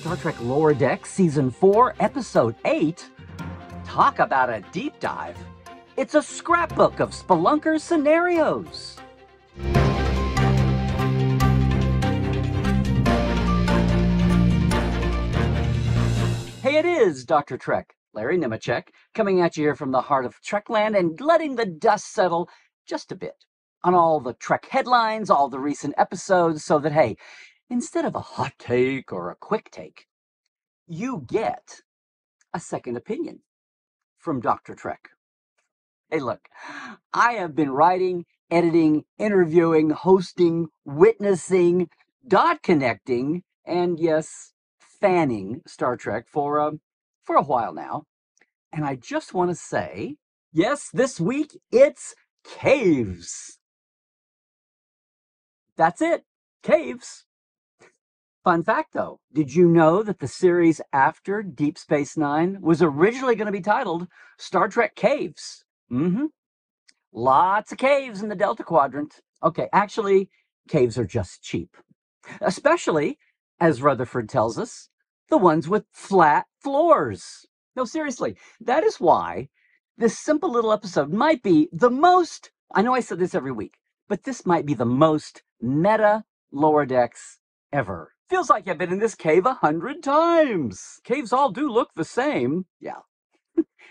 Star Trek Lower Decks Season 4, Episode 8. Talk about a deep dive. It's a scrapbook of spelunker scenarios. Hey, it is Dr. Trek, Larry Nemecek, coming at you here from the heart of Trekland and letting the dust settle just a bit on all the Trek headlines, all the recent episodes, so that, hey, instead of a hot take or a quick take, you get a second opinion from Dr. Trek. Hey, look, I have been writing, editing, interviewing, hosting, witnessing, dot connecting, and yes, fanning Star Trek for a while now. And I just want to say, yes, this week it's caves. That's it, caves. Fun fact, though, did you know that the series after Deep Space Nine was originally going to be titled Star Trek Caves? Lots of caves in the Delta Quadrant. Okay, actually, caves are just cheap. Especially, as Rutherford tells us, the ones with flat floors. No, seriously, that is why this simple little episode might be the most, I know I said this every week, but this might be the most meta Lower Decks ever. Feels like I've been in this cave 100 times. Caves all do look the same. Yeah.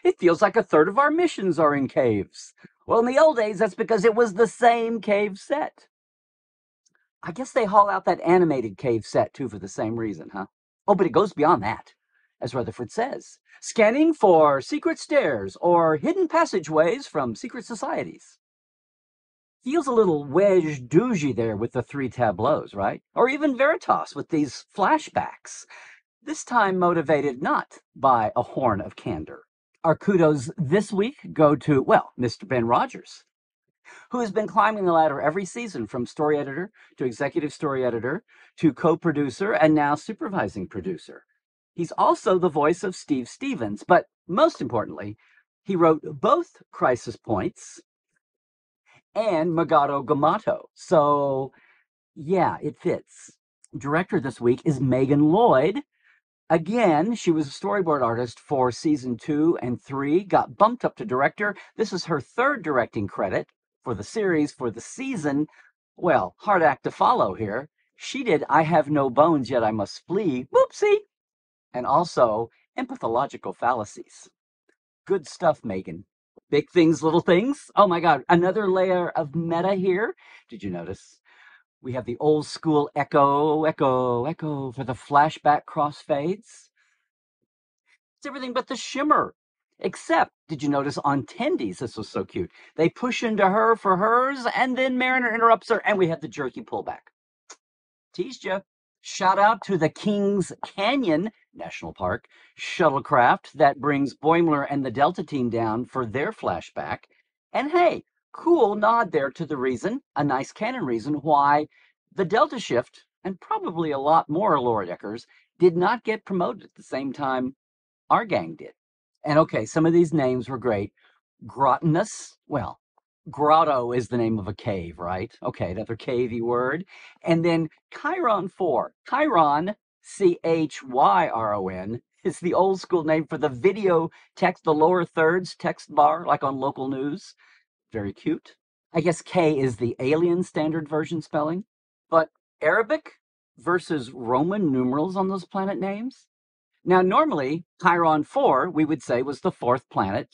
It feels like a third of our missions are in caves. Well, in the old days, that's because it was the same cave set. I guess they haul out that animated cave set, too, for the same reason, huh? Oh, but it goes beyond that, as Rutherford says. Scanning for secret stairs or hidden passageways from secret societies. Feels a little wedge-dougie there with the 3 tableaus, right? Or even Veritas with these flashbacks. This time motivated not by a horn of candor. Our kudos this week go to, well, Mr. Ben Rogers, who has been climbing the ladder every season from story editor to executive story editor to co-producer and now supervising producer. He's also the voice of Steve Stevens, but most importantly, he wrote both Crisis Points and Magato Gamato. So, yeah, it fits. Director this week is Megan Lloyd. Again, she was a storyboard artist for season 2 and 3, got bumped up to director. This is her 3rd directing credit for the series, for the season. Well, hard act to follow here. She did I Have No Bones, Yet I Must Flee. Whoopsie! And also Empathological Fallacies. Good stuff, Megan. Big things, little things. Oh my God, another layer of meta here. Did you notice? We have the old school echo, echo, echo for the flashback crossfades. It's everything but the shimmer. Except, did you notice on Tendies, this was so cute. They push into her for hers, and then Mariner interrupts her, and we have the jerky pullback. Teased ya. Shout out to the Kings Canyon National Park shuttlecraft that brings Boimler and the Delta team down for their flashback. And hey, cool nod there to the reason, a nice canon reason, why the Delta shift, and probably a lot more Lower Deckers, did not get promoted at the same time our gang did. And okay, some of these names were great. Grottinus, well, grotto is the name of a cave, right? Okay, another cavey word. And then Chiron 4. Chiron, Chyron, is the old school name for the video text, the lower thirds text bar, like on local news. Very cute. I guess K is the alien standard version spelling. But Arabic versus Roman numerals on those planet names? Now, normally, Chiron 4, we would say, was the 4th planet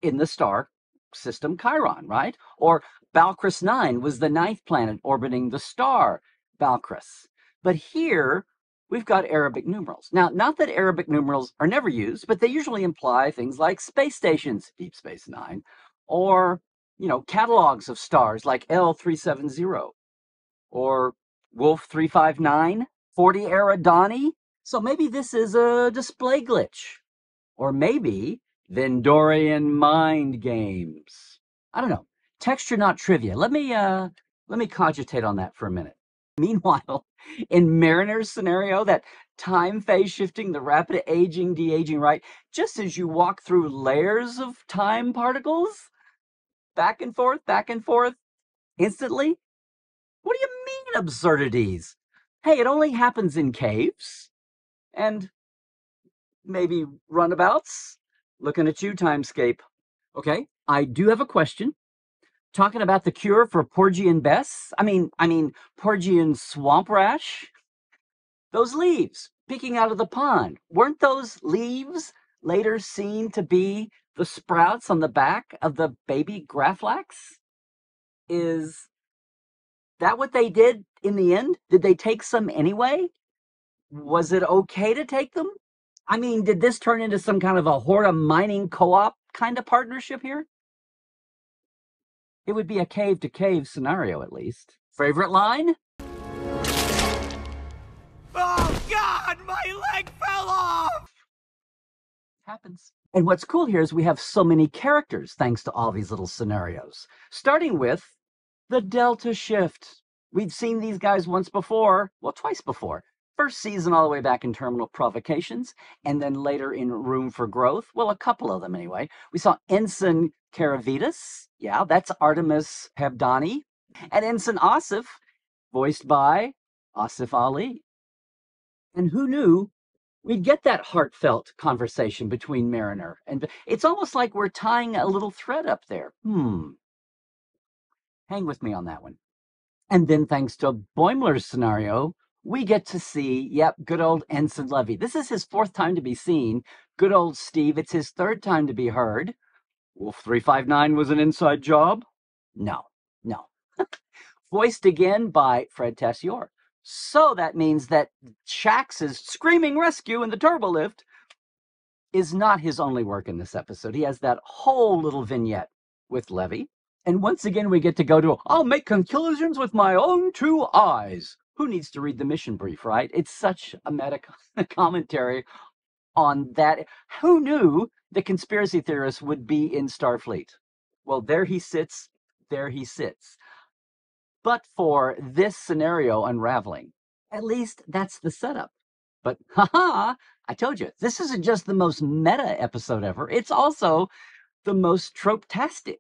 in the star system Chiron, right? Or Balcrus 9 was the 9th planet orbiting the star Balcrus. But here, we've got Arabic numerals. Now, not that Arabic numerals are never used, but they usually imply things like space stations, Deep Space Nine, or, catalogs of stars like L370, or Wolf 359, 40 Eridani. So maybe this is a display glitch. Or maybe Vendorian mind games. I don't know. Texture, not trivia. Let me cogitate on that for a minute. Meanwhile, in Mariner's scenario, that time phase shifting, the rapid aging, de-aging, right? Just as you walk through layers of time particles, back and forth, instantly. What do you mean absurdities? Hey, it only happens in caves. and maybe runabouts. Looking at you, Timescape. Okay, I do have a question. Talking about the cure for Porgian Bess? I mean, Porgian swamp rash? Those leaves picking out of the pond, weren't those leaves later seen to be the sprouts on the back of the baby Graflax? Is that what they did in the end? Did they take some anyway? Was it okay to take them? I mean, did this turn into some kind of a Horta mining co-op kind of partnership here? It would be a cave to cave scenario, at least. Favorite line? Oh God, my leg fell off! Happens. And what's cool here is we have so many characters thanks to all these little scenarios. Starting with the Delta Shift. We've seen these guys once before, well, twice before. First season all the way back in Terminal Provocations, and then later in Room for Growth. Well, a couple of them anyway. We saw Ensign Karavitas. Yeah, that's Artemis Hebdani. And Ensign Asif, voiced by Asif Ali. And who knew we'd get that heartfelt conversation between Mariner, and it's almost like we're tying a little thread up there. Hang with me on that one. And then thanks to Boimler's scenario, we get to see, yep, good old Ensign Levy. This is his fourth time to be seen. Good old Steve, it's his third time to be heard. Wolf 359 was an inside job? No. Voiced again by Fred Tessier. So that means that Shax's screaming rescue in the turbo lift is not his only work in this episode. He has that whole little vignette with Levy. And once again, we get to go to, I'll make conclusions with my own two eyes. Who needs to read the mission brief, right? It's such a meta commentary on that. Who knew the conspiracy theorists would be in Starfleet? Well, there he sits. But for this scenario unraveling, at least that's the setup. But haha, I told you, this isn't just the most meta episode ever, it's also the most trope-tastic.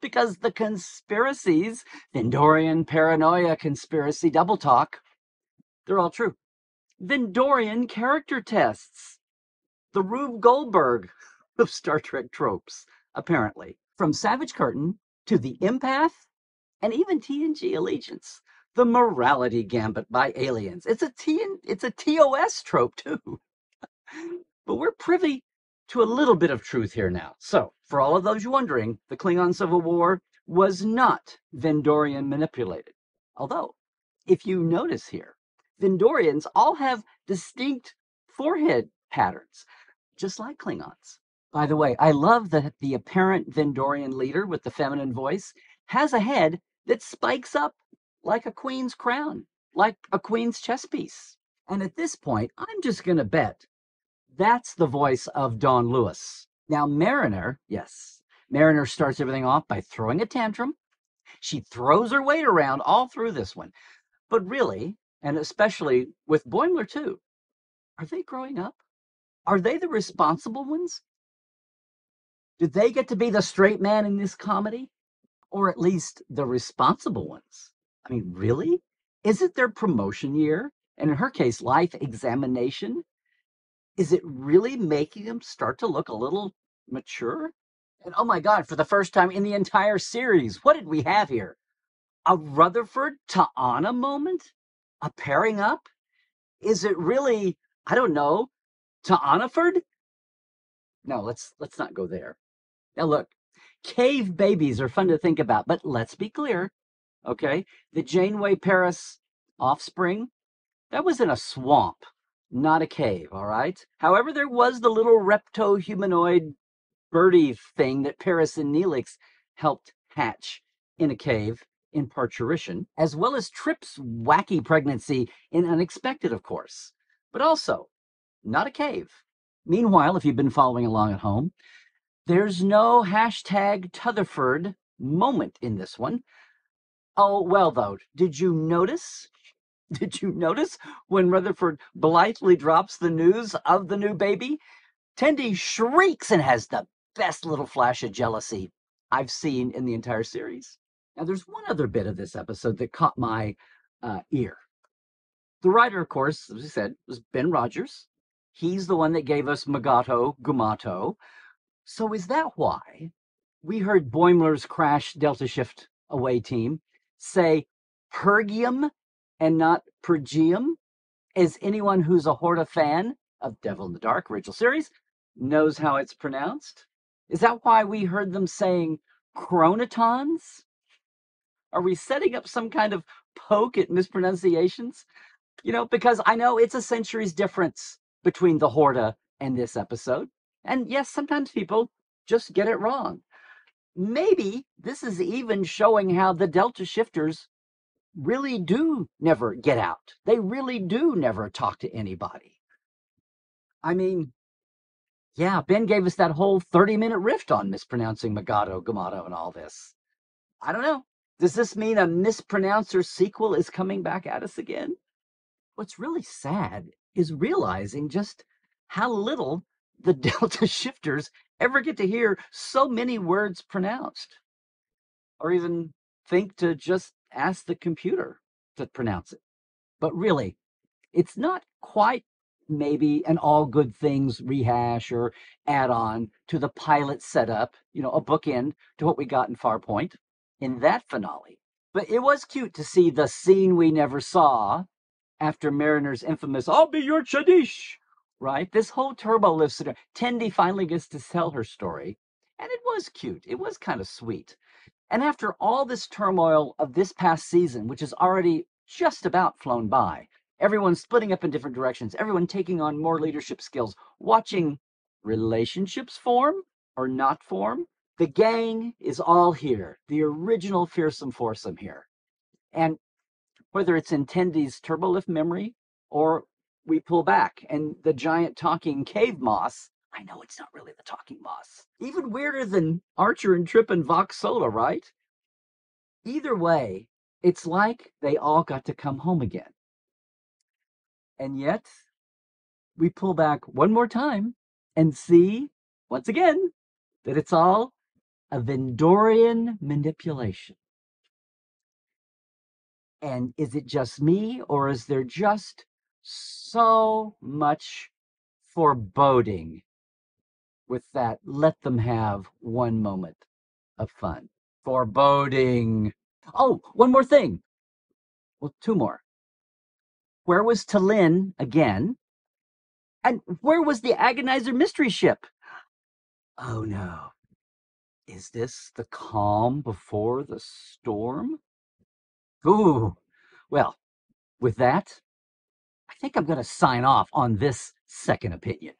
Because the conspiracies, Vindorian paranoia conspiracy double talk, they're all true. Vindorian character tests. The Rube Goldberg of Star Trek tropes, apparently. From Savage Curtain to the Empath, and even TNG Allegiance. The morality gambit by aliens. It's a TOS trope too. But we're privy to a little bit of truth here now. So, for all of those wondering, the Klingon Civil War was not Vendorian manipulated. Although, if you notice here, Vendorians all have distinct forehead patterns, just like Klingons. By the way, I love that the apparent Vendorian leader with the feminine voice has a head that spikes up like a queen's crown, like a queen's chess piece. And at this point, I'm just going to bet that's the voice of Dawn Lewis. Now, Mariner, yes, Mariner starts everything off by throwing a tantrum. She throws her weight around all through this one. But really, and especially with Boimler too, are they growing up? Are they the responsible ones? Do they get to be the straight man in this comedy? Or at least the responsible ones? I mean, really? Is it their promotion year? And in her case, life examination? Is it really making them start to look a little mature? And oh my God, for the first time in the entire series, what did we have here? A Rutherford Ta'ana moment? A pairing up? Is it really, I don't know, Ta'anaford? No, let's not go there. Now look, cave babies are fun to think about, but let's be clear, okay? The Janeway Paris offspring, that was in a swamp, not a cave, all right? However, there was the little repto-humanoid birdie thing that Paris and Neelix helped hatch in a cave in parturition, as well as Trip's wacky pregnancy in Unexpected, of course, but also not a cave. Meanwhile, if you've been following along at home, there's no hashtag Totherford moment in this one. Oh, well, though, did you notice? Did you notice when Rutherford blithely drops the news of the new baby? Tendi shrieks and has the best little flash of jealousy I've seen in the entire series. Now, there's one other bit of this episode that caught my ear. The writer, of course, as I said, was Ben Rogers. He's the one that gave us Magato Gumato. So is that why we heard Boimler's Crash Delta Shift away team say Pergium and not Pergium? As anyone who's a Horta fan of Devil in the Dark original series knows how it's pronounced? Is that why we heard them saying Chronotons? Are we setting up some kind of poke at mispronunciations? Because I know it's a century's difference between the Horta and this episode. And yes, sometimes people just get it wrong. Maybe this is even showing how the Delta Shifters really do never get out. They really do never talk to anybody. I mean, yeah, Ben gave us that whole 30-minute riff on mispronouncing Magato, Gumato, and all this. I don't know. Does this mean a mispronouncer sequel is coming back at us again? What's really sad is realizing just how little the Delta Shifters ever get to hear so many words pronounced, or even think to just ask the computer to pronounce it. But really, it's not quite maybe an all good things rehash or add on to the pilot setup, a bookend to what we got in Farpoint in that finale. But it was cute to see the scene we never saw after Mariner's infamous "I'll be your Chadish," right? This whole turbo lift scenario. Tendi finally gets to tell her story, and it was cute. It was kind of sweet. And after all this turmoil of this past season, which is already just about flown by, everyone splitting up in different directions, everyone taking on more leadership skills, watching relationships form or not form, the gang is all here, the original fearsome foursome here. And whether it's in Tendi's turbolift memory or we pull back and the giant talking cave moss, I know it's not really the talking moss. Even weirder than Archer and Trip and Vox Sola, right? Either way, it's like they all got to come home again. And yet, we pull back one more time and see, once again, that it's all a Vendorian manipulation. And is it just me, or is there just so much foreboding with that let them have one moment of fun? Foreboding. Oh, one more thing. Well, two more. Where was Talin again? And where was the Agonizer mystery ship? Oh no. Is this the calm before the storm? Ooh. Well, with that, I think I'm going to sign off on this second opinion.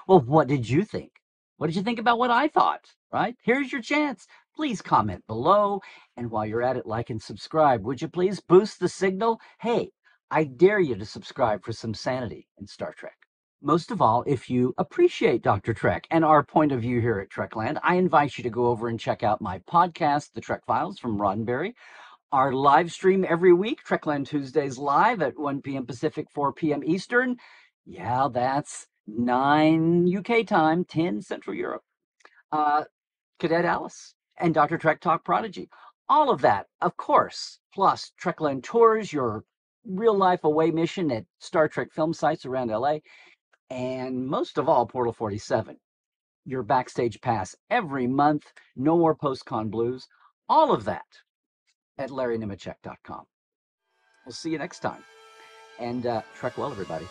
Well, what did you think? What did you think about what I thought? Right? Here's your chance. Please comment below. And while you're at it, like and subscribe. Would you please boost the signal? Hey, I dare you to subscribe for some sanity in Star Trek. Most of all, if you appreciate Dr. Trek and our point of view here at Trekland, I invite you to go over and check out my podcast, The Trek Files from Roddenberry. Our live stream every week, Trekland Tuesdays live at 1 p.m. Pacific, 4 p.m. Eastern. Yeah, that's 9 UK time, 10 Central Europe. Cadet Alice and Dr. Trek Talk Prodigy. All of that, of course, plus Trekland Tours, your real-life away mission at Star Trek film sites around LA, and most of all, Portal 47. Your backstage pass every month, no more post-con blues. All of that at LarryNemecek.com. We'll see you next time. And Trek well, everybody.